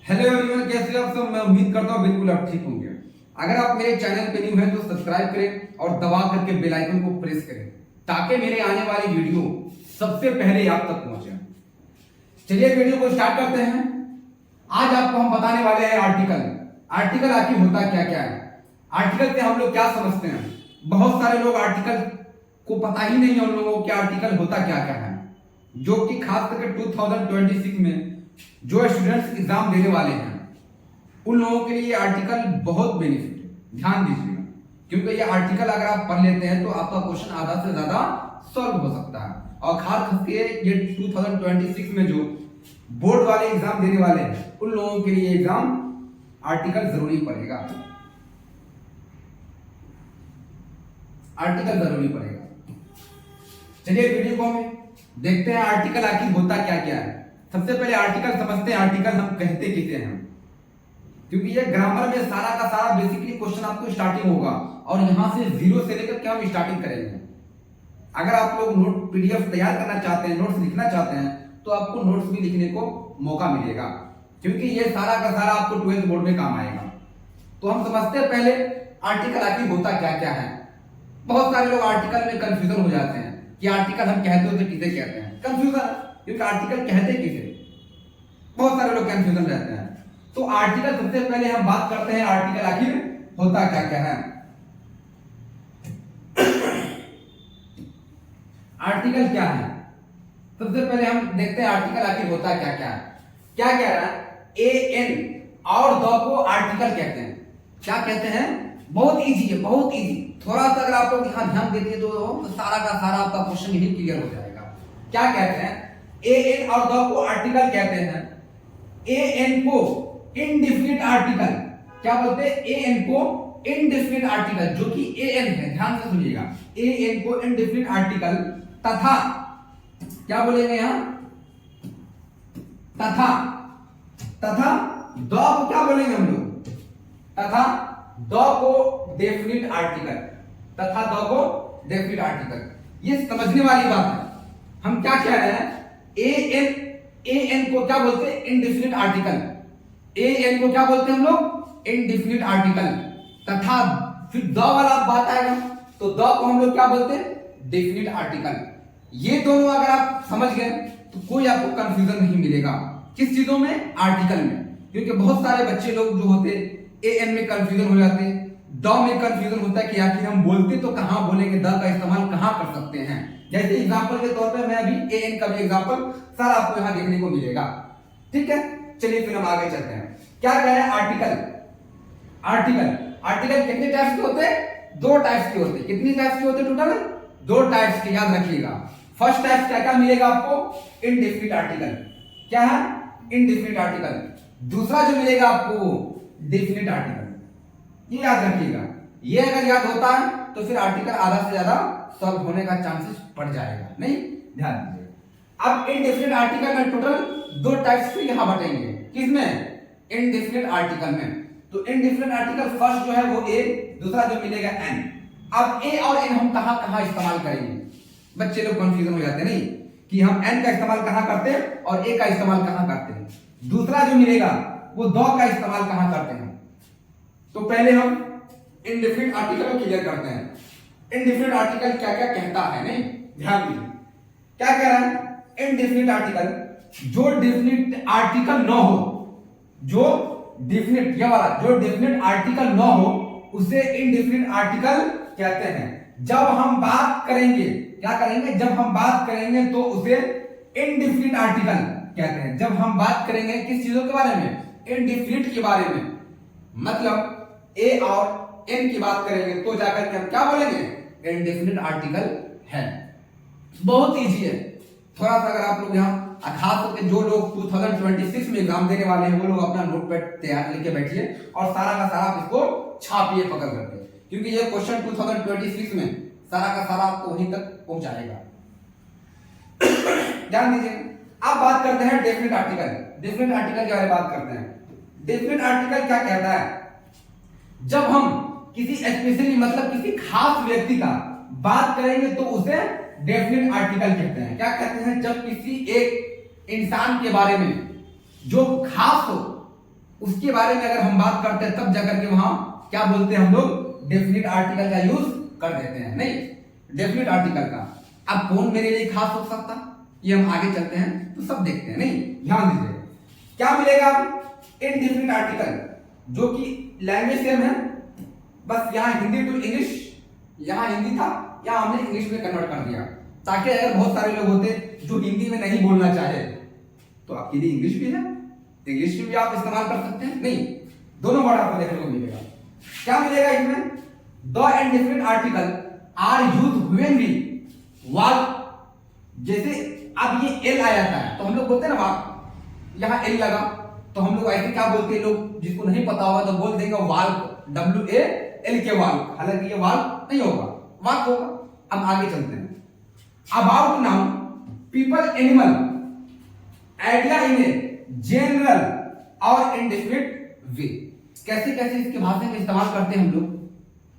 Hello everyone, कैसे हो आप सब। मैं उम्मीद करता हूँ बिल्कुल आप ठीक होंगे। अगर आप मेरे चैनल पे न्यू हैं तो सब्सक्राइब करें और दबा करके बेल आइकन को प्रेस करें ताकि मेरे आने वाली वीडियो सबसे पहले आप तक पहुंचे। चलिए वीडियो को स्टार्ट करते हैं। आज आपको हम बताने वाले हैं आर्टिकल आखिर होता क्या क्या है, आर्टिकल से हम लोग क्या समझते हैं। बहुत सारे लोग आर्टिकल को पता ही नहीं है उन लोगों को आर्टिकल होता क्या क्या है, जो कि खास करके 2026 में जो स्टूडेंट्स एग्जाम देने वाले हैं उन लोगों के लिए ये आर्टिकल बहुत बेनिफिट है। ध्यान दीजिएगा, क्योंकि ये आर्टिकल अगर आप पढ़ लेते हैं तो आपका क्वेश्चन आधा से ज्यादा सॉल्व हो सकता है। और खास करके ये 2026 में जो बोर्ड वाले एग्जाम देने वाले हैं उन लोगों के लिए एग्जाम आर्टिकल जरूरी पड़ेगा। चलिए वीडियो को हम देखते हैं आर्टिकल आखिर होता क्या क्या है। सबसे पहले आर्टिकल समझते हैं, आर्टिकल हम कहते किसे हैं, क्योंकि ये ग्रामर में सारा का सारा बेसिकली क्वेश्चन आपको स्टार्टिंग होगा और यहां से जीरो से लेकर के हम स्टार्टिंग करेंगे। अगर आप लोग नोट पीडीएफ तैयार करना चाहते हैं, नोट्स लिखना चाहते हैं, तो आपको नोट्स भी लिखने को मौका मिलेगा, क्योंकि ये सारा का सारा आपको 12th बोर्ड में काम आएगा। तो हम समझते हैं पहले आर्टिकल आखिर होता क्या क्या है। बहुत सारे लोग आर्टिकल में कंफ्यूजन हो जाते हैं कि आर्टिकल हम कहते हो तो किसे कहते हैं, कंफ्यूजन, क्योंकि आर्टिकल कहते किसे, बहुत सारे लोग कंफ्यूजन रहते हैं। तो आर्टिकल सबसे पहले हम बात करते हैं आर्टिकल आखिर होता क्या क्या है। आर्टिकल क्या है, सबसे पहले हम देखते हैं आर्टिकल आखिर होता क्या क्या है। क्या कह रहा है, ए एन और द को आर्टिकल कहते हैं। क्या कहते हैं, बहुत इजी है, बहुत इजी। थोड़ा सा अगर आप लोग यहां ध्यान देते तो सारा का सारा आपका क्वेश्चन यही क्लियर हो जाएगा। क्या कहते हैं, ए एन और द को आर्टिकल कहते हैं। ए एन को इनडेफिनिट आर्टिकल क्या बोलते हैं, ए एन को इनडेफिनिट आर्टिकल, जो कि ए एन है, ध्यान से सुनिएगा। ए एन को इनडेफिनिट आर्टिकल तथा क्या बोलेंगे यहां, तथा द को क्या बोलेंगे हम लोग, तथा द को डेफिनिट आर्टिकल, ये समझने वाली बात है। हम क्या कह रहे हैं, ए एन को क्या बोलते हैं, इनडेफिनिट आर्टिकल। ए एन को क्या बोलते हैं हम लोग, इनडेफिनिट आर्टिकल। तथा फिर द वाला बात आएगा तो द को हम लोग क्या बोलते हैं, डेफिनिट आर्टिकल। ये दोनों अगर आप समझ गए तो कोई आपको कंफ्यूजन नहीं मिलेगा। किस चीजों में, आर्टिकल में, क्योंकि बहुत सारे बच्चे लोग जो होते ए एन में कंफ्यूजन हो जाते हैं, द में कंफ्यूजन होता है कि आखिर हम बोलते तो कहां बोलेंगे, द का इस्तेमाल कहां कर सकते हैं। जैसे एग्जांपल के तौर पे मैं अभी ए एन का भी एग्जांपल सारा आपको यहां देखने को मिलेगा। ठीक है, चलिए फिर हम आगे चलते हैं। क्या कह रहे हैं, आर्टिकल कितने टाइप्स के होते हैं, 2 टाइप्स के होते हैं। कितनी टाइप्स के होते हैं टोटल, 2 टाइप्स के, याद रखिएगा। फर्स्ट टाइप क्या क्या मिलेगा आपको, इनडेफिनिट आर्टिकल। क्या है, इनडेफिनिट आर्टिकल। दूसरा जो मिलेगा आपको, डेफिनिट आर्टिकल। ये याद रखिएगा, ये अगर याद होता है तो फिर आर्टिकल आधा से ज्यादा सॉल्व होने का चांसेस बढ़ जाएगा। नहीं, ध्यान दीजिए। अब इनडेफिनिट आर्टिकल में टोटल 2 टाइप्स से यहां बटेंगे। किसमें, इनडेफिनिट आर्टिकल में। तो इनडेफिनिट आर्टिकल फर्स्ट जो है वो ए, दूसरा जो मिलेगा एन। अब ए और एन हम कहां कहां इस्तेमाल करेंगे, बच्चे लोग कंफ्यूजन हो जाते हैं नहीं कि हम एन का इस्तेमाल कहां करते हैं और ए का इस्तेमाल कहां करते हैं। दूसरा जो मिलेगा वो द का इस्तेमाल कहां करते हैं। तो पहले हम इनडेफिनिट आर्टिकल को क्लियर करते हैं। इनडेफिनिट आर्टिकल क्या क्या कहता है, नहीं, ध्यान दीजिए। क्या कह रहा है, इनडेफिनिट आर्टिकल, जो डेफिनिट आर्टिकल न हो, जो डेफिनिट, ये वाला जो डेफिनिट आर्टिकल न हो उसे इनडेफिनिट आर्टिकल कहते हैं। जब हम बात करेंगे, क्या करेंगे, जब हम बात करेंगे तो उसे इनडेफिनिट आर्टिकल कहते हैं। जब हम बात करेंगे किस चीजों के बारे में, इनडेफिनिट के बारे में, मतलब ए और एन की बात करेंगे तो जाकर के हम क्या बोलेंगे, इनडेफिनिट आर्टिकल है। बहुत इजी है। थोड़ा सा अगर आप लोग यहाँ, खास करके जो लोग 2026 में एग्जाम देने वाले हैं वो लोग अपना नोटपैड तैयार लेके बैठिए और सारा का सारा आप इसको छापिए पकड़ करके, क्योंकि ये क्वेश्चन 2026 में सारा का सारा आपको वहीं तक पहुंचाएगा। ध्यान दीजिए। अब बात करते हैं डेफिनिट आर्टिकल। डेफिनिट आर्टिकल के बारे में बात करते हैं। डेफिनिट आर्टिकल क्या कहता है, जब हम किसी स्पेशली मतलब किसी खास व्यक्ति का बात करेंगे तो उसे डेफिनिट आर्टिकल कहते हैं। क्या कहते हैं, जब किसी एक इंसान के बारे में जो खास हो, उसके बारे में अगर हम बात करते हैं तब जाकर के वहां क्या बोलते हैं हम लोग डेफिनेट आर्टिकल का यूज कर देते हैं, नहीं डेफिनेट आर्टिकल का। अब कौन मेरे लिए खास हो सकता, ये हम आगे चलते हैं तो सब देखते हैं, नहीं ध्यान दीजिए क्या मिलेगा। इनडेफिनेट आर्टिकल जो कि लैंग्वेज सेम है, बस यहाँ हिंदी टू इंग्लिश, यहाँ हिंदी था यहाँ हमने इंग्लिश में कन्वर्ट कर दिया, ताकि अगर बहुत सारे लोग होते जो हिंदी में नहीं बोलना चाहे तो आपके लिए इंग्लिश भी है, इंग्लिश में भी आप इस्तेमाल कर सकते हैं, नहीं दोनों वर्ड आपको देखने को मिलेगा। क्या मिलेगा इसमें, the indefinite article are used when we walk, जैसे अब ये एल आ जाता है तो हम लोग बोलते हैं ना वाक, यहाँ एल लगा तो हम लोग ऐसे क्या बोलते हैं, लोग जिसको नहीं पता होगा तो बोल देंगे वाल्क, WAL के वाल्क, हालांकि ये वाल्क नहीं होगा, वाक होगा। अब आगे चलते हैं। About noun people animal idea in a general और इनडेफिनिट वे, कैसे कैसे इसके भाषा में इस्तेमाल करते हैं हम लोग,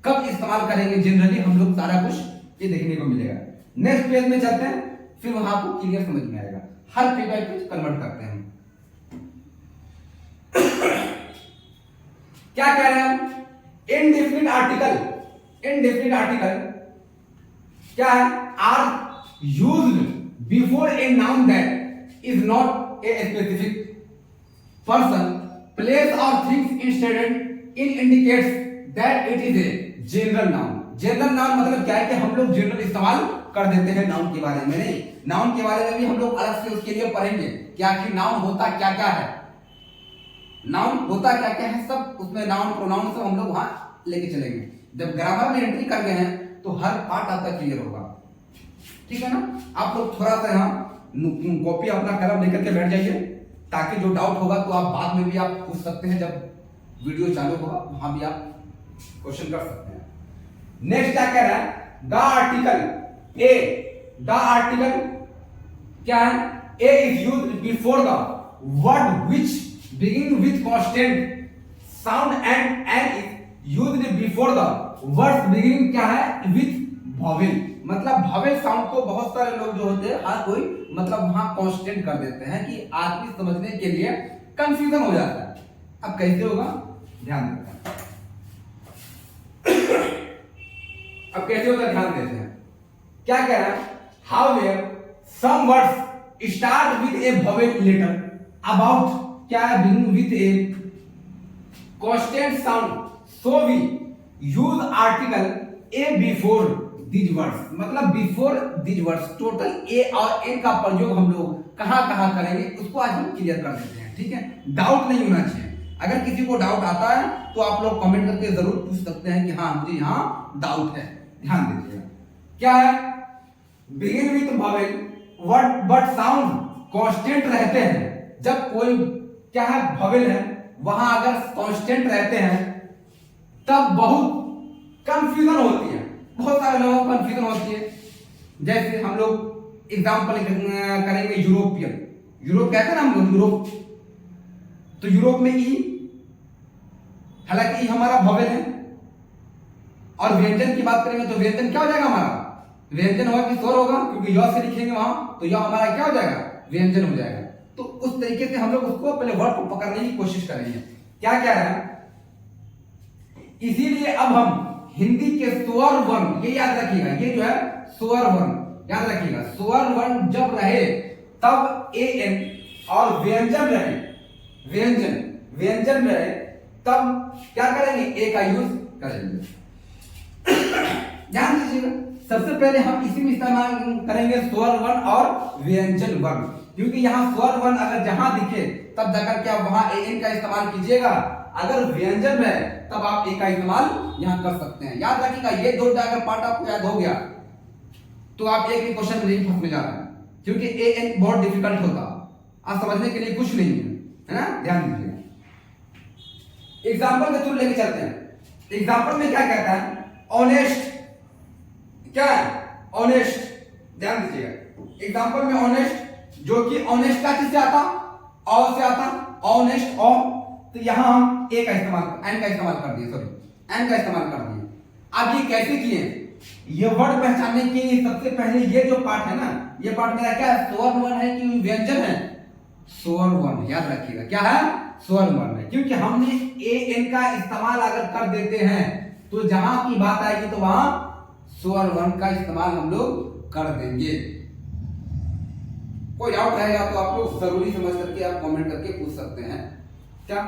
कब इस्तेमाल करेंगे जनरली, हम लोग सारा कुछ ये देखने को मिलेगा। नेक्स्ट पेज में चलते हैं, फिर वहां आपको क्लियर समझ में आएगा, हर पेज बाय पेज कन्वर्ट करते हैं। क्या कह रहे हैं, इनडेफिनिट आर्टिकल, इनडेफिनिट आर्टिकल क्या है, are used before a noun that is not a specific person, place or things instead in indicates that it is a general noun। General noun मतलब क्या है कि हम लोग जनरल इस्तेमाल कर देते हैं नाउन के बारे में, नहीं नाउन के बारे में भी हम लोग अलग से उसके लिए पढ़ेंगे कि आखिर नाउन होता क्या क्या है, नाउन होता क्या क्या है, सब उसमें नाउन प्रोनाउन सब हम लोग वहां लेके चलेंगे। जब ग्रामर में एंट्री कर गए हैं तो हर पार्ट आपका क्लियर होगा, ठीक है ना। आप लोग थोड़ा सा यहाँ कॉपी अपना कलम लेकर के बैठ जाइए, ताकि जो डाउट होगा तो आप बाद में भी आप पूछ सकते हैं, जब वीडियो चालू होगा वहां भी आप क्वेश्चन कर सकते हैं। नेक्स्ट क्या कह रहा है, the article a, the article क्या है, a is used before the word which begin with consonant sound and is used before the words beginning क्या है विथ वॉवेल, मतलब वॉवेल साउंड को बहुत सारे लोग जो होते हैं हर कोई मतलब वहां कांस्टेंट कर देते हैं कि आदमी समझने के लिए कंफ्यूजन हो जाता है। अब कैसे होगा ध्यान देते हैं, अब कैसे होगा ध्यान देते हैं। क्या कह रहा है, however some words start with a vowel letter about क्या है begin with a consonant sound, so we use article a before these words, मतलब before these words total a और एन का प्रयोग हम लोग कहां कहां करेंगे उसको आज हम क्लियर कर देते हैं, ठीक है। डाउट नहीं होना चाहिए, अगर किसी को डाउट आता है तो आप लोग कमेंट करके जरूर पूछ सकते हैं कि हाँ मुझे यहाँ डाउट है। ध्यान दीजिएगा क्या है, begin with vowel word but sound constant रहते हैं, जब कोई क्या है वॉवेल है वहां अगर कांस्टेंट रहते हैं तब बहुत कंफ्यूजन होती है, बहुत सारे लोगों को कंफ्यूजन होती है। जैसे हम लोग एग्जांपल करेंगे यूरोपियन, यूरोप कहते हैं ना हम लोग यूरोप, तो यूरोप में ई, हालांकि ई हमारा वॉवेल है, और व्यंजन की बात करेंगे तो व्यंजन क्या हो जाएगा हमारा, व्यंजन होगा कि स्वर होगा, क्योंकि य से लिखेंगे वहां तो यह हमारा क्या हो जाएगा व्यंजन हो जाएगा। तो उस तरीके से हम लोग उसको पहले वर्ड को पकड़ने की कोशिश करेंगे। क्या क्या है, इसीलिए अब हम हिंदी के स्वर वर्ण, ये याद रखिएगा, ये जो है स्वर वर्ण याद रखिएगा, स्वर वर्ण जब रहे तब ए एन, और व्यंजन रहे, व्यंजन व्यंजन रहे तब क्या करेंगे ए का यूज करेंगे। ध्यान दीजिएगा, सबसे पहले हम इसी में इस्तेमाल करेंगे स्वर वर्ण और व्यंजन वर्ण, क्योंकि यहाँ स्वर वर्ण अगर जहां दिखे तब जाकर क्या वहां ए एन का इस्तेमाल कीजिएगा, अगर व्यंजन है तब आप ए का इस्तेमाल यहां कर सकते हैं। याद रखिएगा, ये दो अगर पार्ट आपको याद हो गया तो आप एक भी क्वेश्चन में नहीं फंसने जा रहे हैं, क्योंकि ए एन बहुत डिफिकल्ट होता, आप समझने के लिए कुछ नहीं है ना। ध्यान दीजिएगा, एग्जांपल के थ्रू लेके चलते हैं। एग्जांपल में क्या कहता है, ऑनेस्ट, क्या है ऑनेस्ट, ध्यान दीजिएगा एग्जांपल में ऑनेस्ट, जो कि ऑनेस्ट का किससे आता, और से आता, ऑनेस्ट और, तो यहां हम ए का इस्तेमाल, एन का इस्तेमाल कर दिए, सॉरी एन का इस्तेमाल कर दिए। अब ये कैसे किए, ये वर्ड पहचानने के लिए सबसे पहले ये जो पार्ट है ना, ये पार्ट मेरा क्या है, स्वर वर्ण है कि व्यंजन है, स्वर वर्ण, याद रखिएगा क्या है, स्वर वर्ण है। क्योंकि हमने ए एन का इस्तेमाल अगर कर देते हैं तो जहां की बात आएगी तो वहां स्वर वर्ण का इस्तेमाल हम लोग कर देंगे। कोई डाउट रहेगा तो आप लोग जरूरी समझ करके आप कमेंट करके पूछ सकते हैं क्या।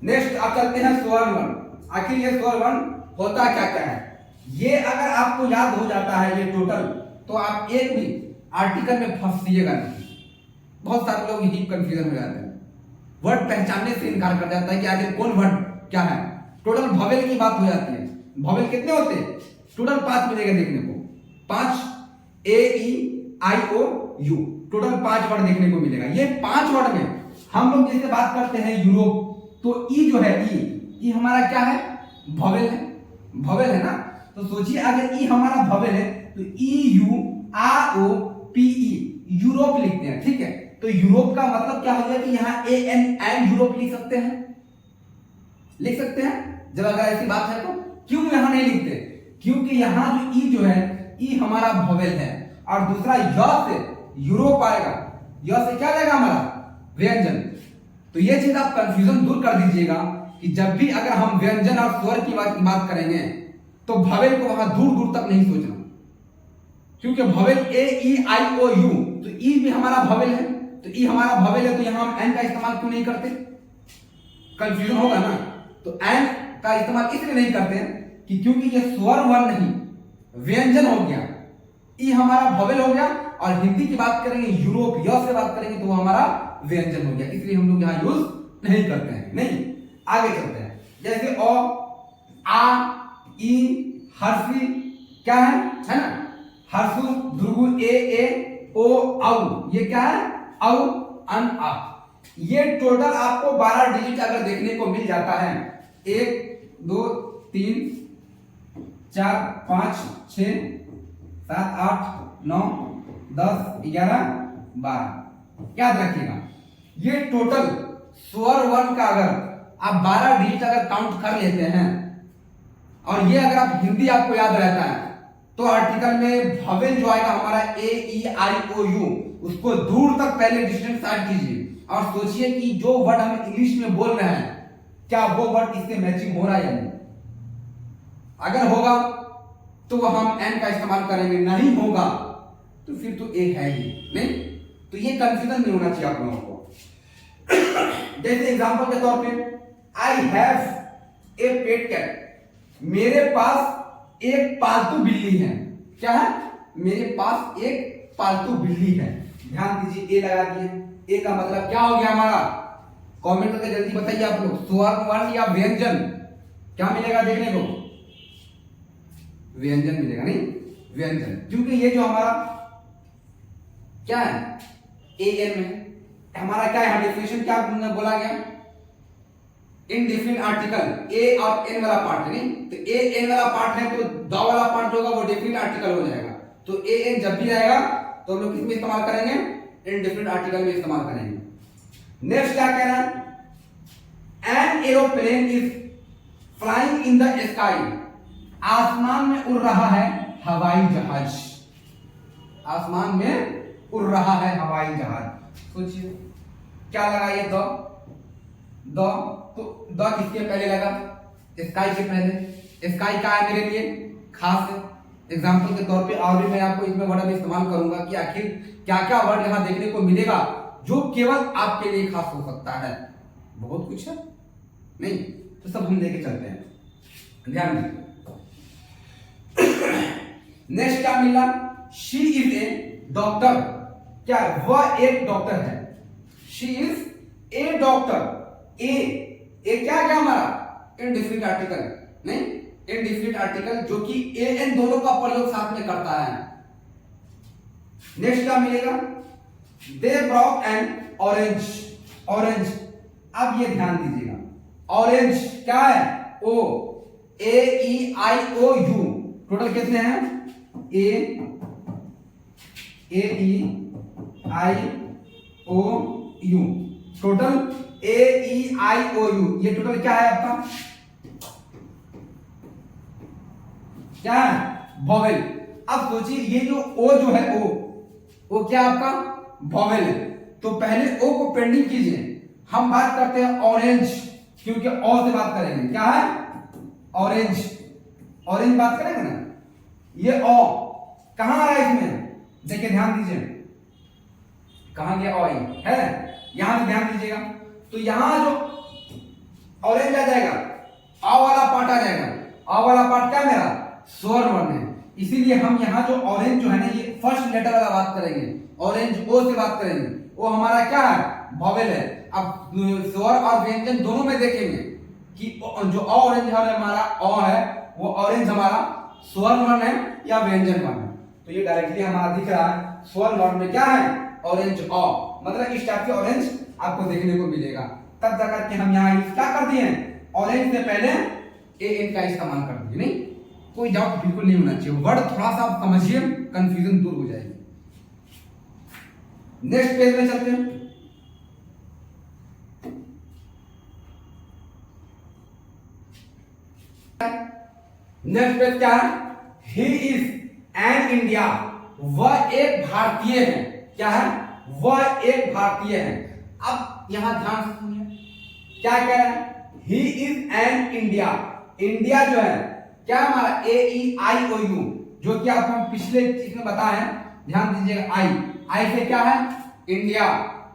नेक्स्ट आप चलते हैं स्वर वर्ण। आखिर ये स्वर वर्ण होता क्या क्या है, ये अगर आपको याद हो जाता है ये टोटल, तो आप एक भी आर्टिकल में फंसिएगा नहीं। बहुत सारे लोग यही कंफ्यूजन हो जाते हैं, वर्ड पहचानने से इनकार कर जाता है कि आखिर कौन वर्ड क्या है। टोटल भवेल की बात हो जाती है। भवेल कितने होते हैं, टोटल 5 मिलेगा देखने को, 5 ए E I O U, total 5 word देखने को मिलेगा। ये 5 वर्ड में हम लोग जैसे बात करते हैं यूरोप, तो ई जो है ई हमारा क्या है, भवेल है, भवेल है ना। तो सोचिए अगर ई हमारा भवेल है तो E U R O P E Europe लिखते हैं, ठीक है। तो यूरोप का मतलब क्या हो गया कि यहाँ ए एन यूरोप लिख सकते हैं, लिख सकते हैं। जब अगर ऐसी बात है तो क्यों यहां नहीं लिखते, क्योंकि यहां जो ई जो है ई हमारा भवेल है और दूसरा य से यूरोप आएगा, य से क्या जाएगा हमारा व्यंजन। तो ये चीज आप कंफ्यूजन दूर कर दीजिएगा कि जब भी अगर हम व्यंजन और स्वर की बात करेंगे तो भवेल को वहां दूर दूर तक नहीं सोचना, क्योंकि भवेल ए ई आई ओ यू, तो ई भी हमारा भवेल है, तो ई हमारा भवेल है, तो यहां हम एन का इस्तेमाल क्यों नहीं करते, कंफ्यूजन होगा ना। तो एन का इस्तेमाल इसलिए नहीं करते हैं कि क्योंकि ये स्वर वर्ण नहीं व्यंजन हो गया, ई हमारा भवेल हो गया, और हिंदी की बात करेंगे यूरोप य से बात करेंगे तो वो हमारा व्यंजन हो गया, इसलिए हम लोग यहां यूज नहीं करते हैं। नहीं, आगे चलते हैं। जैसे ओ आ ई हर्षी क्या है ना, हर्षु ध्रुवु ए ओ औ, ये क्या है औ अन आ। ये टोटल आपको 12 डिजिट अगर देखने को मिल जाता है, 1 2 3 4 5 6 7 8 9 10 11 12, याद रखिएगा ये टोटल स्वर वर्ण का अगर आप 12 डिजिट अगर काउंट कर लेते हैं, और ये अगर आप हिंदी आपको याद रहता है, तो आर्टिकल में भवेल जो आएगा हमारा ए ई आई ओ यू, उसको दूर तक पहले डिस्टेंस ऐड कीजिए और सोचिए कि जो वर्ड हम इंग्लिश में बोल रहे हैं क्या वो वर्ड इससे मैचिंग हो रहा है या नहीं। अगर होगा तो हम एन का इस्तेमाल करेंगे, नहीं होगा तो फिर तो ए है ही नहीं। तो ये कंफ्यूजन नहीं होना चाहिए आप लोगों को। जैसे एग्जांपल के तौर पे I have a pet cat, मेरे पास एक पालतू बिल्ली है। क्या है, मेरे पास एक पालतू बिल्ली है। ध्यान दीजिए, ए लगा दिए। ए का मतलब क्या हो गया हमारा, कमेंट करके जल्दी बताइए आप लोग, स्वर वर्ण या व्यंजन क्या मिलेगा देखने को, व्यंजन मिलेगा, नहीं व्यंजन, क्योंकि ये जो हमारा क्या है ए एन में हमारा क्या है, डेफिनेशन क्या बोला गया, इनडेफिनिट आर्टिकल ए और एन वाला पार्ट, नहीं तो ए एन वाला पार्ट है तो द वाला पार्ट होगा वो डेफिनिट आर्टिकल हो जाएगा। तो ए एन जब भी रहेगा तो हम लोग किसमें इस्तेमाल करेंगे, इनडेफिनिट आर्टिकल में इस्तेमाल करेंगे। नेक्स्ट क्या कह रहा है, an aeroplane is flying in the sky, आसमान में उड़ रहा है हवाई जहाज, आसमान में उड़ रहा है हवाई जहाज। सोचिए क्या लगा ये द, तो द किसके पहले लगा, स्काई के पहले। स्काई का है मेरे लिए खास है, एग्जाम्पल के तौर पे, और भी मैं आपको इसमें वर्ड में इस्तेमाल करूंगा कि आखिर क्या क्या वर्ड यहां देखने को मिलेगा जो केवल आपके लिए खास हो सकता है। बहुत कुछ है, नहीं तो सब हम लेके चलते हैं, ध्यान दीजिए। नेक्स्ट क्या मिला, शी इज ए डॉक्टर, क्या वह एक डॉक्टर है, शी इज ए डॉक्टर। ए क्या क्या हमारा इनडेफिनिट आर्टिकल, नहीं इनडेफिनिट आर्टिकल जो कि ए एन दोनों का प्रयोग साथ में करता है। नेक्स्ट क्या मिलेगा, they brought N orange, orange, अब ये ध्यान दीजिएगा, ऑरेंज क्या है, ओ ए E I O U, total कितने हैं, A E I O U, total A E I O U, ये टोटल क्या है आपका, क्या है वोवेल। अब सोचिए ये जो ओ जो है ओ क्या आपका वोवेल है, तो पहले ओ को पेंडिंग कीजिए। हम बात करते हैं ऑरेंज, क्योंकि ओ से बात करेंगे। क्या है? ऑरेंज। ऑरेंज बात करेंगे ना। ये ओ कहां आ रहा है इसमें? देखिए ध्यान दीजिए, कहां गया? ओ है, यहां से ध्यान दीजिएगा। तो यहां जो ऑरेंज आ जाएगा, आ वाला पार्ट आ जाएगा। आ वाला पार्ट क्या मेरा? स्वर वर्ण है। इसीलिए हम यहाँ जो ऑरेंज जो है ना, ये फर्स्ट लेटर वाला बात करेंगे। ऑरेंज ओ से बात करेंगे। वो हमारा क्या है? वॉवेल है। अब स्वर और व्यंजन दोनों में देखेंगे कि जो ऑरेंज हमारा ओ है, वो ऑरेंज हमारा स्वर वर्ण है या व्यंजन वर्ण है। तो ये डायरेक्टली हमारा दिख रहा है स्वर वर्ण में क्या है? Orange O. मतलब इस टाइप के ऑरेंज आपको देखने को मिलेगा। तब जाकर के हम यहाँ यूज क्या कर दिए? ऑरेंज से पहले ए एन का इस्तेमाल कर दिए। नहीं, कोई डाउट बिल्कुल नहीं होना चाहिए। वर्ड थोड़ा सा आप समझिए, कंफ्यूजन दूर हो जाएगी। नेक्स्ट पेज में चलते हैं। नेक्स्ट पेज क्या है? He is an India. वह एक भारतीय है। क्या है? वह एक भारतीय है। अब यहां ध्यान से सुनिए, क्या कह रहा है? He is an India. India जो है क्या हमारा? ए ई आई ओ यू, जो कि आपको हम पिछले चीज में बताए हैं। ध्यान दीजिएगा, आई। आई से क्या है? इंडिया।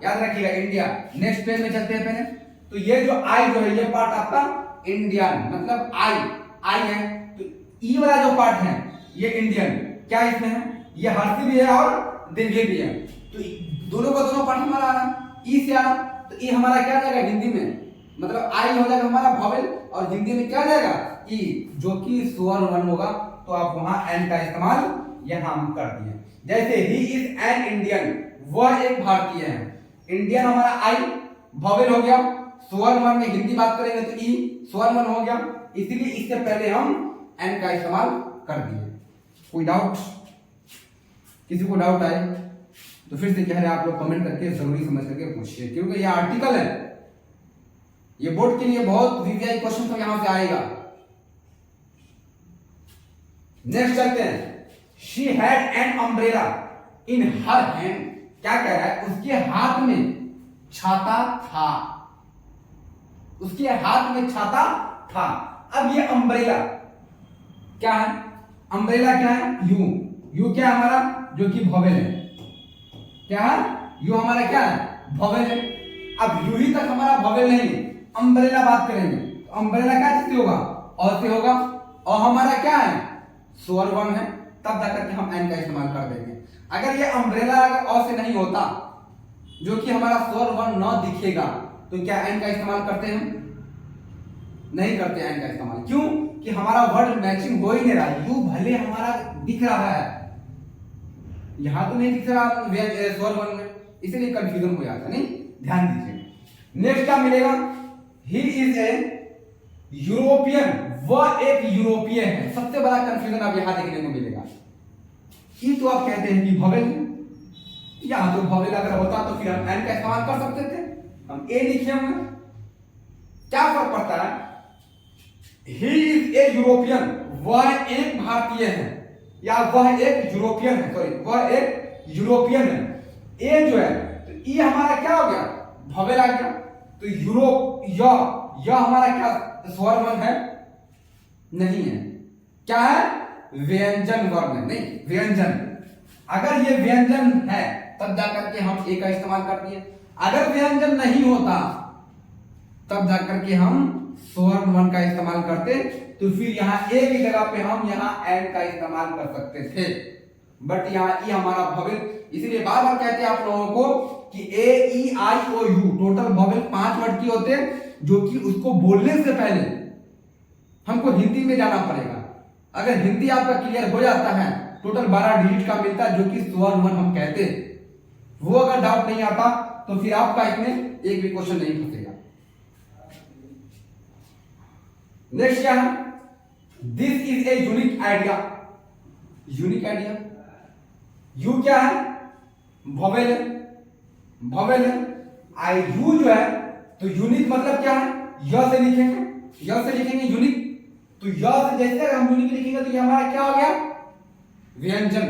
याद रखिएगा, इंडिया। नेक्स्ट पेज में चलते हैं पहले। तो ये जो आई जो है, ये पार्ट आपका इंडियन, मतलब आई है। तो ई वाला जो पार्ट है, ये इंडियन। क्या इसमें है? ये हर्षी भी है और दीर्घी भी है। तो दोनों का दोनों पार्ट हमारा आ रहा, ई से आ रहा। तो ई हमारा क्या जाएगा हिंदी में? मतलब आई हो जाएगा हमारा वॉवेल, और हिंदी में क्या जाएगा? ई, जो कि स्वर वर्ण होगा। तो आप वहां एन का इस्तेमाल यहां हम कर दिए। जैसे ही इज एन इंडियन, वह एक भारतीय है। इंडियन हमारा आई वॉवेल हो गया। स्वर वर्ण में हिंदी बात करेंगे तो ई स्वर वर्ण हो गया। इसलिए इससे पहले हम एन का इस्तेमाल कर दिए। कोई डाउट? किसी को डाउट आए तो फिर से कह रहे हैं, आप लोग कमेंट करके जरूरी समझ करके पूछिए, क्योंकि ये आर्टिकल है। ये बोर्ड के लिए बहुत वीवीआई क्वेश्चन तो यहां से आएगा। नेक्स्ट चलते हैं। She had an umbrella in her hand. क्या कह रहा है? उसके हाथ में छाता था। उसके हाथ में छाता था। अब ये अम्ब्रेला क्या है? अम्ब्रेला क्या है? यू। यू क्या हमारा? जो कि वॉवेल है। क्या है? यू हमारा क्या है? वॉवेल है। अब यू ही तक हमारा वॉवेल नहीं, अम्ब्रेला बात करेंगे। तो अम्ब्रेला क्या चीज होगा? और से होगा। और हमारा क्या है? स्वर वर्ण है। तब जाकर के हम एन का इस्तेमाल कर देंगे। अगर ये अम्ब्रेला अगर और से नहीं होता, जो कि हमारा स्वर वर्ण न दिखेगा, तो क्या एन का इस्तेमाल करते हैं? नहीं करते एन का इस्तेमाल। क्यों? कि हमारा वर्ड मैचिंग हो ही नहीं रहा। यू भले हमारा दिख रहा है, यहां तो नहीं दिख रहा स्वर वर्ण में, इसलिए कंफ्यूजन हो जाता। नहीं, ध्यान दीजिए। नेक्स्ट क्या मिलेगा? He is a European. वह एक यूरोपीय है। सबसे बड़ा कंफ्यूजन अब यहां देखने को मिलेगा। ई तो आप कहते हैं कि वॉवेल, यहां तो वॉवेल अगर होता तो फिर हम एन का इस्तेमाल कर सकते थे। हम ए लिखे हुए, क्या फर्क पड़ता है? He is a European. वह एक भारतीय है, या वह एक यूरोपियन है। सॉरी, वह एक यूरोपियन है। ए जो है, तो ई हमारा क्या हो गया? वॉवेल आ गया। तो यूरोप, यह हमारा क्या स्वर वर्ण है? नहीं है। क्या है? व्यंजन वर्ण है। नहीं, व्यंजन। अगर ये व्यंजन है तब जाकर के हम ए का इस्तेमाल कर दिए। अगर व्यंजन नहीं होता तब जाकर के हम स्वर वर्ण का इस्तेमाल करते। तो फिर यहाँ ए की जगह पे हम यहाँ एन का इस्तेमाल कर सकते थे। बट यहाँ ई हमारा वॉवेल, इसीलिए बार बार कहते हैं आप लोगों को कि ए E I O U total vowel 5 word की होते हैं, जो कि उसको बोलने से पहले हमको हिंदी में जाना पड़ेगा। अगर हिंदी आपका क्लियर हो जाता है, टोटल 12 डिजिट का मिलता है, जो कि स्वर वर्ण हम कहते हैं। वो अगर डाउट नहीं आता तो फिर आपका इसमें एक भी क्वेश्चन नहीं फंसेगा। नेक्स्ट क्या है? This is a unique idea. Unique idea, you क्या है? वॉवेल है। वॉवेल है। आई यू जो है, तो यूनिक मतलब क्या है? य से लिखेंगे, य से लिखेंगे यूनिक। तो य से जैसे हम यूनिक लिखेंगे तो ये हमारा क्या हो गया? व्यंजन।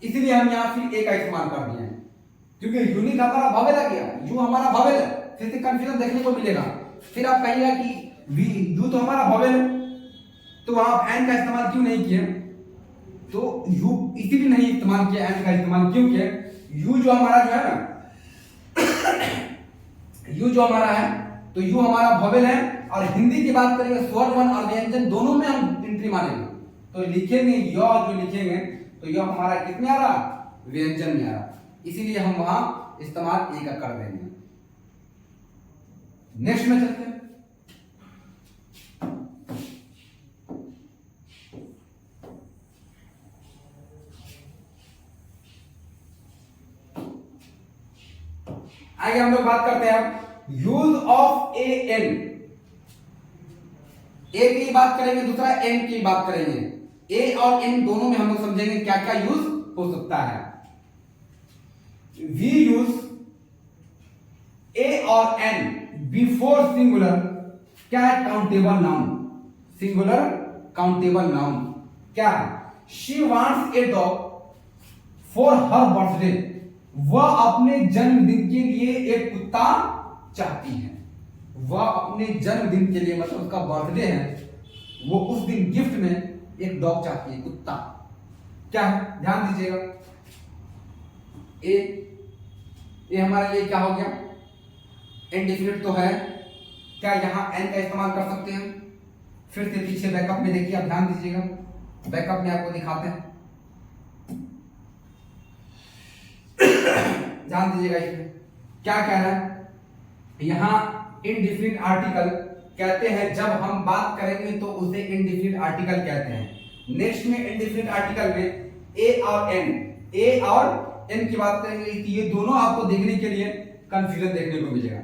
इसलिए हम यहां फिर ए का इस्तेमाल कर दिए हैं। क्योंकि यूनिक हमारा वॉवेल आ गया, यू हमारा वॉवेल है, फिर से कंफ्यूजन देखने को मिलेगा। फिर आप कहिएगा कि वी यू तो हमारा वॉवेल है, तो आप एन का इस्तेमाल क्यों नहीं किए? तो यू इसीलिए नहीं इस्तेमाल किया, एन का इस्तेमाल क्यों किया? यू जो हमारा जो है ना यू जो हमारा है, तो यू हमारा वॉवेल है, और हिंदी की बात करेंगे स्वर वन और व्यंजन दोनों में हम एंट्री मारेंगे। तो लिखेंगे य, जो लिखेंगे तो यह हमारा कितने आ रहा? व्यंजन में आ रहा, इसीलिए हम वहां इस्तेमाल एक कर देंगे। नेक्स्ट में चलते हैं। आगे हम लोग बात करते हैं यूज ऑफ ए एन। ए की बात करेंगे, दूसरा एन की बात करेंगे। ए और एन दोनों में हम लोग समझेंगे क्या क्या यूज हो सकता है। वी यूज ए और एन बिफोर सिंगुलर क्या है? Countable noun, singular countable noun. क्या है? She wants a dog for her birthday, वह अपने जन्मदिन के लिए एक कुत्ता चाहती है। वह अपने जन्मदिन के लिए, मतलब उसका बर्थडे है, वो उस दिन गिफ्ट में एक डॉग चाहती है, कुत्ता। क्या है? ध्यान दीजिएगा। ए हमारे लिए क्या हो गया? इंडेफिनिट तो है, क्या यहां एन का इस्तेमाल कर सकते हैं? फिर से पीछे बैकअप में देखिए, आप ध्यान दीजिएगा, बैकअप में आपको दिखाते हैं, ध्यान दीजिएगा। इसमें क्या कह रहा है? यहां इनडिफिनिट आर्टिकल कहते हैं, जब हम बात करेंगे तो उसे इनडिफिनिट आर्टिकल कहते हैं। नेक्स्ट में इनडिफिनिट आर्टिकल में ए और एन की बात करेंगे, ये दोनों आपको देखने के लिए कंफ्यूजन देखने को मिलेगा।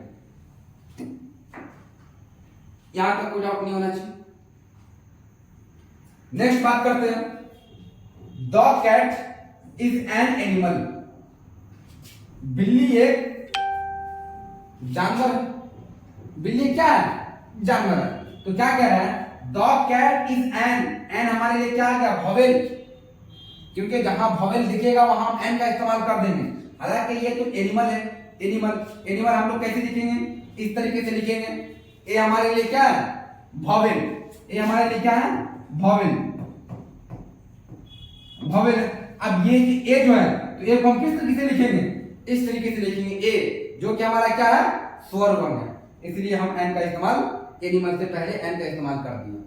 यहां तक कोई डाउट नहीं होना चाहिए। नेक्स्ट बात करते हैं, dog cat is an animal. बिल्ली एक जानवर है। बिल्ली क्या है? जानवर है। तो क्या कह रहा है? डॉग कैट इज एन हमारे लिए क्या आ गया? वॉवेल, क्योंकि जहां वॉवेल दिखेगा वहां हम एन का इस्तेमाल कर देंगे। हालांकि ये तो एनिमल है, एनिमल हम लोग कैसे लिखेंगे? इस तरीके से लिखेंगे। ए हमारे लिए क्या है? वॉवेल। ए हमारे लिए क्या है? वॉवेल। अब ये ए जो है, तो ए को हम किस तरीके से लिखेंगे? इस तरीके से लिखेंगे। ए जो कि हमारा क्या है? स्वर वन है, इसलिए हम एन का इस्तेमाल एनिमल से पहले एन का इस्तेमाल कर दिया।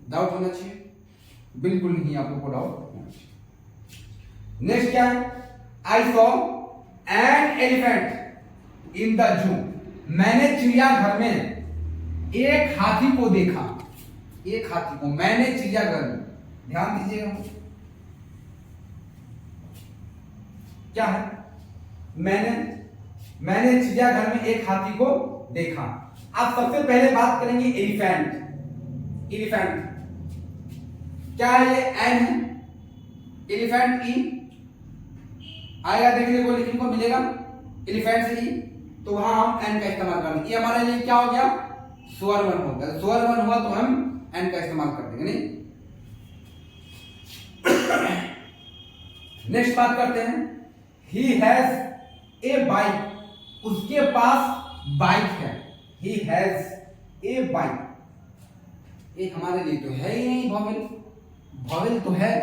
डाउट होना चाहिए? बिल्कुल नहीं, आप लोग को डाउट होना चाहिए। नेक्स्ट क्या है? I saw an elephant in the zoo. मैंने चिड़ियाघर में एक हाथी को देखा। एक हाथी को मैंने चिड़ियाघर में, ध्यान दीजिएगा क्या है? मैंने चिड़ियाघर में एक हाथी को देखा। आप सबसे पहले बात करेंगे एलिफेंट। क्या है? ये एन है, एलिफेंट ई आएगा, देखने को लिखने को मिलेगा एलिफेंट से ई, तो वहां हम एन का इस्तेमाल कर देंगे। ये हमारे लिए क्या हो गया? स्वर वन हो गया। स्वर वन हुआ तो हम एन का इस्तेमाल कर देंगे। नहीं, नेक्स्ट बात करते हैं, ही हैज ए बाइक। उसके पास बाइक है। He has a bike. ये हमारे लिए तो है ही नहीं वॉवेल तो है,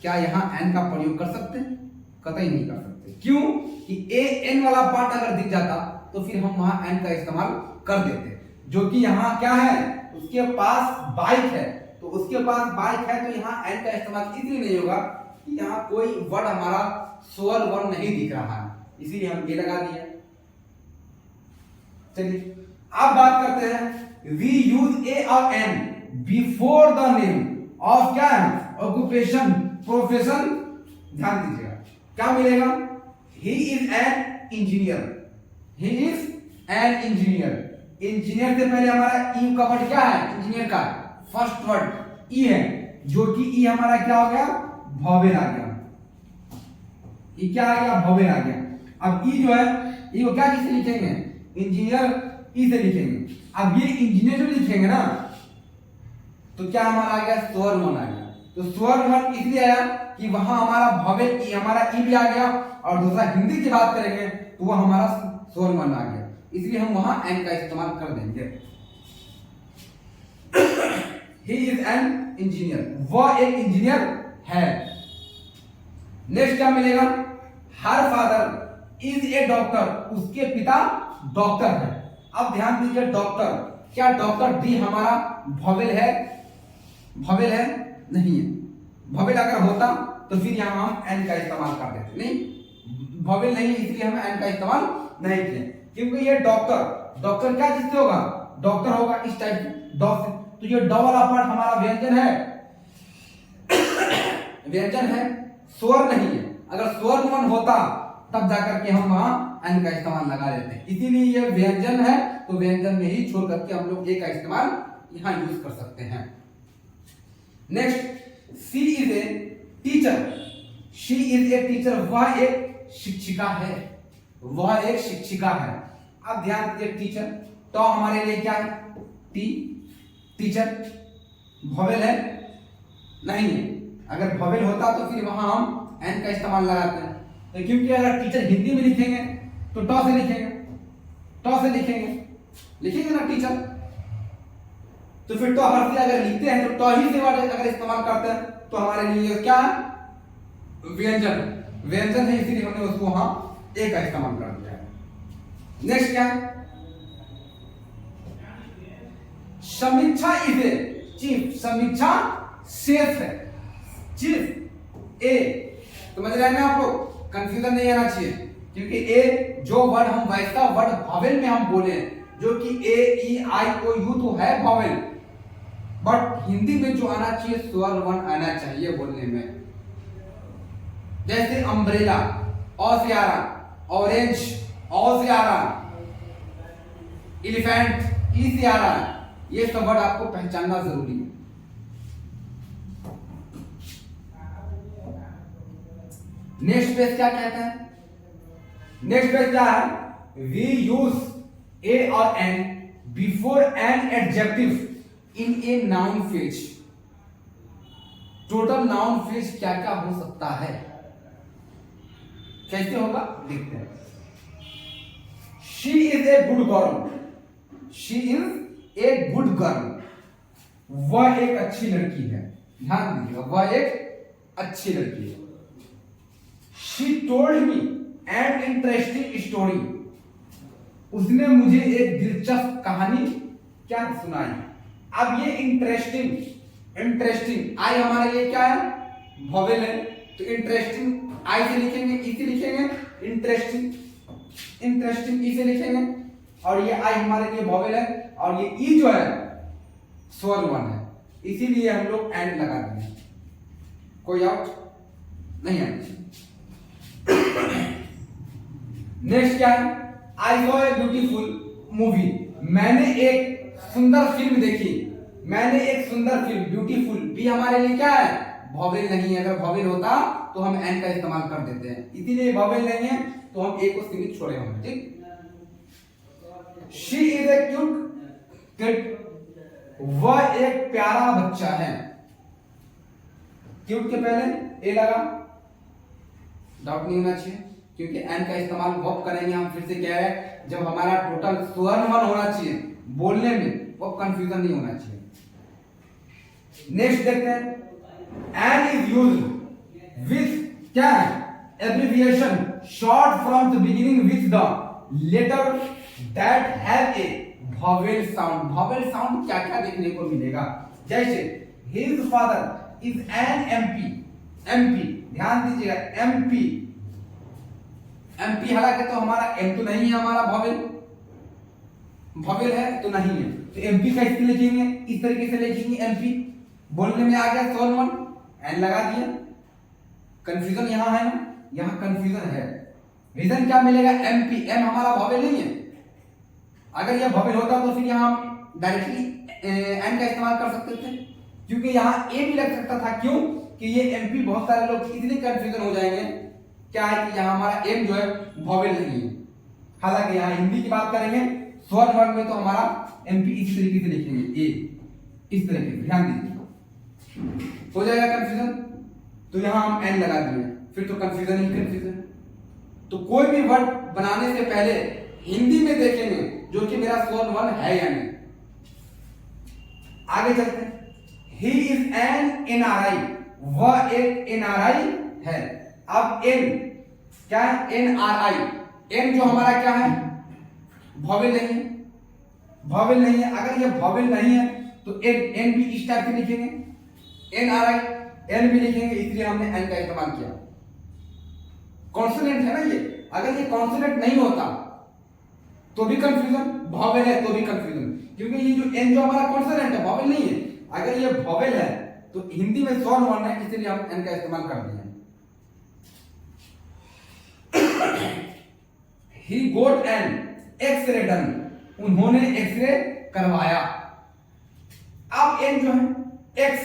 क्या यहां एन का प्रयोग कर सकते हैं? कतई नहीं कर सकते। क्यों? कि ए एन वाला पार्ट अगर दिख जाता तो फिर हम वहां एन का इस्तेमाल कर देते, जो कि यहां क्या है? उसके पास बाइक है, तो उसके पास बाइक है तो यहां एन का इस्तेमाल इसलिए नहीं होगा कि यहां कोई वर्ड हमारा स्वर वन नहीं दिख रहा है, इसीलिए हम ये लगा दिया। चलिए अब बात करते हैं, वी यूज ए और an before the name of क्या है? Occupation, profession. ध्यान दीजिएगा क्या मिलेगा? He is an engineer. He is an engineer. Engineer से पहले हमारा ई का वर्ड क्या है? इंजीनियर का फर्स्ट वर्ड ई है, जो कि ई हमारा क्या हो गया? वॉवेल आ गया। ई क्या आ गया? वॉवेल आ गया। अब ई जो है, ई को क्या किससे लिखेंगे? इंजीनियर ई से लिखेंगे। अब ये इंजीनियर जो लिखेंगे ना, तो क्या हमारा आ गया? स्वर वन आ गया। तो स्वर वन इसलिए आया कि कि वहां हमारा भवेल ई हमारा ई भी आ गया, और दूसरा हिंदी की बात करेंगे तो वह हमारा स्वर वर्ण आ गया, इसलिए हम वहां एन का इस्तेमाल कर देंगे। ही इज एन इंजीनियर, वह एक इंजीनियर है। नेक्स्ट क्या मिलेगा, her father is a doctor, उसके पिता डॉक्टर है। अब ध्यान दीजिए, डॉक्टर, क्या डॉक्टर डी हमारा भवेल है? भवेल है? नहीं है। भवेल अगर होता तो फिर यहां हम एन का इस्तेमाल कर देते, नहीं भवेल नहीं, इसलिए हम एन का इस्तेमाल नहीं किए, क्योंकि ये डॉक्टर, डॉक्टर क्या जिससे होगा, डॉक्टर होगा इस टाइप डॉ से, तो ये डॉ वाला पार्ट हमारा व्यंजन है, व्यंजन है, स्वर नहीं है। अगर स्वर वर्ण होता तब जाकर के हम वहां एन का इस्तेमाल लगा लेते हैं, इसीलिए ये व्यंजन है तो व्यंजन में ही छोड़ करके हम लोग ए का इस्तेमाल यहां यूज कर सकते हैं। Next, she is a teacher, she is a teacher, वह एक शिक्षिका है, वह एक शिक्षिका है। अब ध्यान दीजिए, टीचर तो हमारे लिए क्या है, टी, टीचर भवेल है? नहीं है। अगर भवेल होता तो फिर वहां हम एन का इस्तेमाल लगाते हैं, तो क्योंकि अगर टीचर हिंदी में लिखेंगे तो टॉ से लिखेंगे, टॉ से लिखेंगे, लिखेंगे ना टीचर, तो फिर टॉ हर से अगर लिखते हैं तो टॉ ही से वर्ड अगर इस्तेमाल करते हैं तो हमारे लिए क्या है, व्यंजन, व्यंजन है, इसीलिए हमने उसको वहां ए का इस्तेमाल कर दिया है। नेक्स्ट क्या है, समीक्षा इज ए चीफ, समीक्षा शेफ है, चीफ ए, समझ रहे हैं ना आप लोग, कंफ्यूजन नहीं आना चाहिए, क्योंकि ए जो वर्ड हम वैसा वर्ड भवेल में हम बोले, जो कि ए ई आई ओ यू तो है भवेल, बट हिंदी में जो आना चाहिए स्वर वर्ण आना चाहिए बोलने में। जैसे अम्ब्रेला, औ से आ रहा, ऑरेंज, औ से आ रहा, एलिफेंट, ई से आ रहा, ये सब वर्ड आपको पहचानना जरूरी है। नेक्स्ट पेज क्या कहता है, नेक्स्ट पेज क्या है, वी यूज ए और an before an adjective in a noun phrase. Total noun phrase क्या क्या हो सकता है, कैसे होगा देखते हैं। She is a good girl, she is a good girl, वह एक अच्छी लड़की है, ध्यान दीजिएगा, वह एक अच्छी लड़की है। She told me an interesting story, उसने मुझे एक दिलचस्प कहानी क्या सुनाई। अब ये इंटरेस्टिंग, इंटरेस्टिंग आई हमारे लिए क्या है, भवेल है, तो इंटरेस्टिंग आई से लिखेंगे, ई से लिखेंगे, इंटरेस्टिंग, इंटरेस्टिंग ई से लिखेंगे, और ये आई हमारे लिए भवेल है, और ये ई जो है स्वर वर्ण है, इसीलिए हम लोग एंड लगा देंगे। कोई आउट नहीं है। नेक्स्ट क्या है, I saw a beautiful movie, मैंने एक सुंदर फिल्म देखी, मैंने एक सुंदर फिल्म, ब्यूटीफुल भी हमारे लिए क्या है, भवेल नहीं है। अगर भवेल होता तो हम एन का इस्तेमाल कर देते हैं, इसीलिए भवेल नहीं है तो हम ए को सीमित छोड़े होंगे, ठीक। She is A cute kid, वह एक प्यारा बच्चा है, क्यूट के पहले ए लगा, डाउट नहीं होना चाहिए, क्योंकि एन का इस्तेमाल वर्ब करेंगे हम, फिर से क्या है, जब हमारा टोटल स्वर्ण वर्ण होना चाहिए बोलने में, वो कंफ्यूजन नहीं होना चाहिए। नेक्स्ट देखते हैं, एन इज यूज्ड विथ क्या है, abbreviation short from the beginning with the letter that have a vowel sound. vowel sound क्या क्या देखने को मिलेगा, जैसे his father is an MP, MP ध्यान दीजिएगा, MP, MP हालांकि तो हमारा M तो नहीं है, हमारा vowel, vowel है तो नहीं है, तो MP का इससे लिखेंगे, इस तरीके से लिखेंगे MP, बोलने में आ गया सोल मन, एन लगा दिया। कंफ्यूजन यहाँ है ना, यहाँ कंफ्यूजन है, रीजन क्या मिलेगा, MP, M हमारा vowel नहीं है, अगर यह भवेल होता तो फिर यहाँ हम डायरेक्टली एन का इस्तेमाल कर सकते थे, क्योंकि यहाँ ए भी लग सकता था, क्यों कि ये एमपी बहुत सारे लोग इतने कंफ्यूजन हो जाएंगे, क्या है कि यहाँ हमारा एम जो है भवेल नहीं है। हालांकि यहाँ हिंदी की बात करेंगे स्वर वर्ण में तो हमारा एमपी इस तरीके से लिखेंगे, ए इस तरीके से, ध्यान दीजिए, हो जाएगा कंफ्यूजन। तो यहां हम एन लगा दिए, फिर तो कंफ्यूजन ही कंफ्यूजन। तो कोई भी वर्ड बनाने से पहले हिंदी में देखेंगे जो कि मेरा स्वर वन है या नहीं। आगे चलते हैं। ही इज एन एनआरआई, वह एक एनआरआई है। अब एन क्या है? एनआरआई, एन जो हमारा क्या है? वॉवेल नहीं है, वॉवेल नहीं है। अगर ये वॉवेल नहीं है तो एन, एन भी इस टाइप से लिखेंगे, एनआरआई एन भी लिखेंगे, इसलिए हमने एन का इस्तेमाल किया। कॉन्सोनेंट है ना ये, अगर ये कॉन्सोनेंट नहीं होता तो भी कंफ्यूजन, वॉवेल है तो भी कंफ्यूजन, क्योंकि ये जो एन जो हमारा कॉन्सोनेंट है, वॉवेल नहीं है। अगर ये वॉवेल है तो हिंदी में स्वर वर्ण है, इसलिए हम एन का इस्तेमाल कर दिए। ही गोट एन एक्सरे डन, उन्होंने एक्सरे करवाया। अब एन जो है एक्स,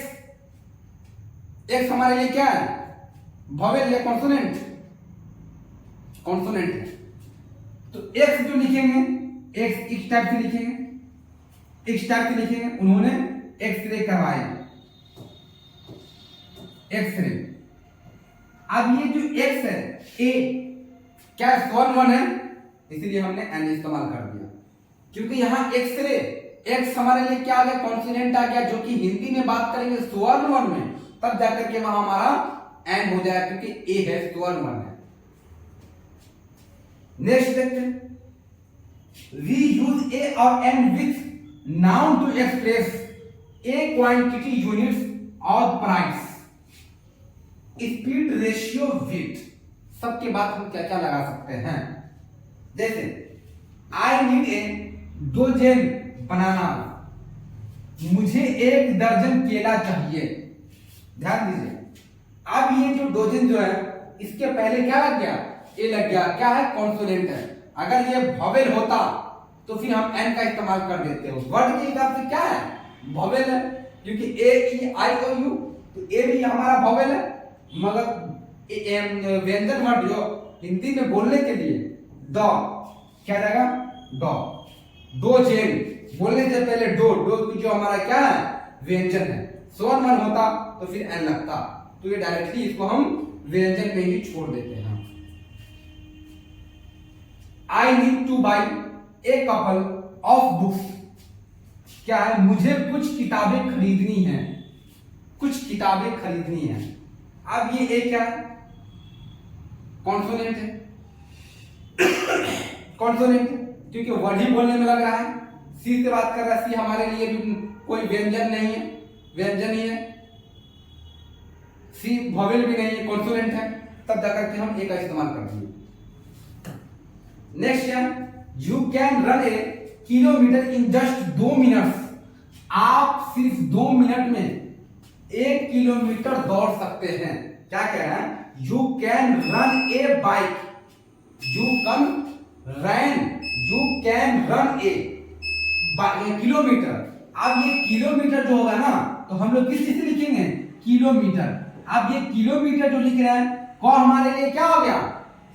एक्स हमारे लिए क्या है? वॉवेल या कॉन्सोनेंट? कॉन्सोनेंट है। तो एक्स जो लिखेंगे, एक्स इस टाइप से लिखेंगे, इस टाइप से लिखेंगे, उन्होंने एक्सरे करवाया, एक्सरे। अब ये जो एक्स है, ए क्या स्वर वन है, इसीलिए हमने एन इस्तेमाल कर दिया, क्योंकि यहां एक्सरे, एक्स हमारे लिए क्या आ गया? कॉन्सोनेंट आ गया, जो कि हिंदी में बात करेंगे स्वर वन में, तब जाकर के वहां हमारा एन हो जाएगा, क्योंकि ए है, स्वर वन है। नेक्स्ट देखते हैं। वी यूज ए और an with noun to express a quantity units और प्राइस, स्पीड, रेशियो, वेट, सबके बाद हम क्या क्या लगा सकते हैं? जैसे आई नीड ए डोजेन बनाना, मुझे 1 दर्जन केला चाहिए। ध्यान दीजिए, अब ये जो डोजेन जो है, इसके पहले क्या लग गया? ए लग गया, क्या है? कॉन्सोनेंट है। अगर ये वॉवेल होता तो फिर हम एन का इस्तेमाल कर देते हो। वर्ड के हिसाब से क्या है? वॉवेल है, क्योंकि ए ई आई ओ यू, तो ए भी हमारा वॉवेल है। मगर व्यंजन वर्ड जो हिंदी में बोलने के लिए द क्या रहेगा? डॉ, दो जेन बोलने से पहले डो, डो जो हमारा क्या है? व्यंजन है। स्वर मन होता तो फिर एन लगता, तो ये डायरेक्टली इसको हम व्यंजन में ही छोड़ देते हैं। I need to buy a couple of books, क्या है? मुझे कुछ किताबें खरीदनी है, कुछ किताबें खरीदनी है। अब ये ए क्या है? कॉन्सोनेंट है, कॉन्सोनेंट है, क्योंकि वर्ड ही बोलने में लग रहा है। सी से बात कर रहा है, सी हमारे लिए भी कोई व्यंजन नहीं है, व्यंजन ही है। सी वॉवेल भी नहीं है, कॉन्सोनेंट है, तब जाकर के हम ए का इस्तेमाल कर दिए। नेक्स्ट है, you can run A kilometre in just 2 minutes, आप सिर्फ 2 मिनट में 1 किलोमीटर दौड़ सकते हैं। क्या कह रहा है? You can run A bike, you can run A kilometre. अब ये किलोमीटर जो होगा ना, तो हम लोग किस चीज से लिखेंगे? किलोमीटर। अब ये किलोमीटर जो लिख रहा है, को हमारे लिए क्या हो गया?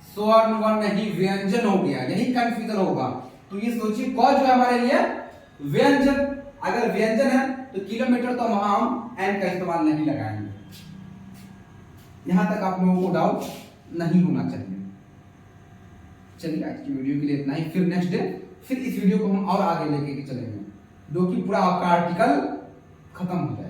स्वर्ण वर्ण नहीं, व्यंजन हो गया। यही कंफ्यूजन होगा। तो ये सोचिए, क जो है हमारे लिए व्यंजन, अगर व्यंजन है तो किलोमीटर तो वहां हम एन का इस्तेमाल नहीं लगाएंगे। यहां तक आप लोगों को डाउट नहीं होना चाहिए। चलिए आज की वीडियो के लिए इतना ही, फिर नेक्स्ट डे फिर इस वीडियो को हम और आगे लेके चलेंगे, जो कि पूरा आपका आर्टिकल खत्म हो जाए।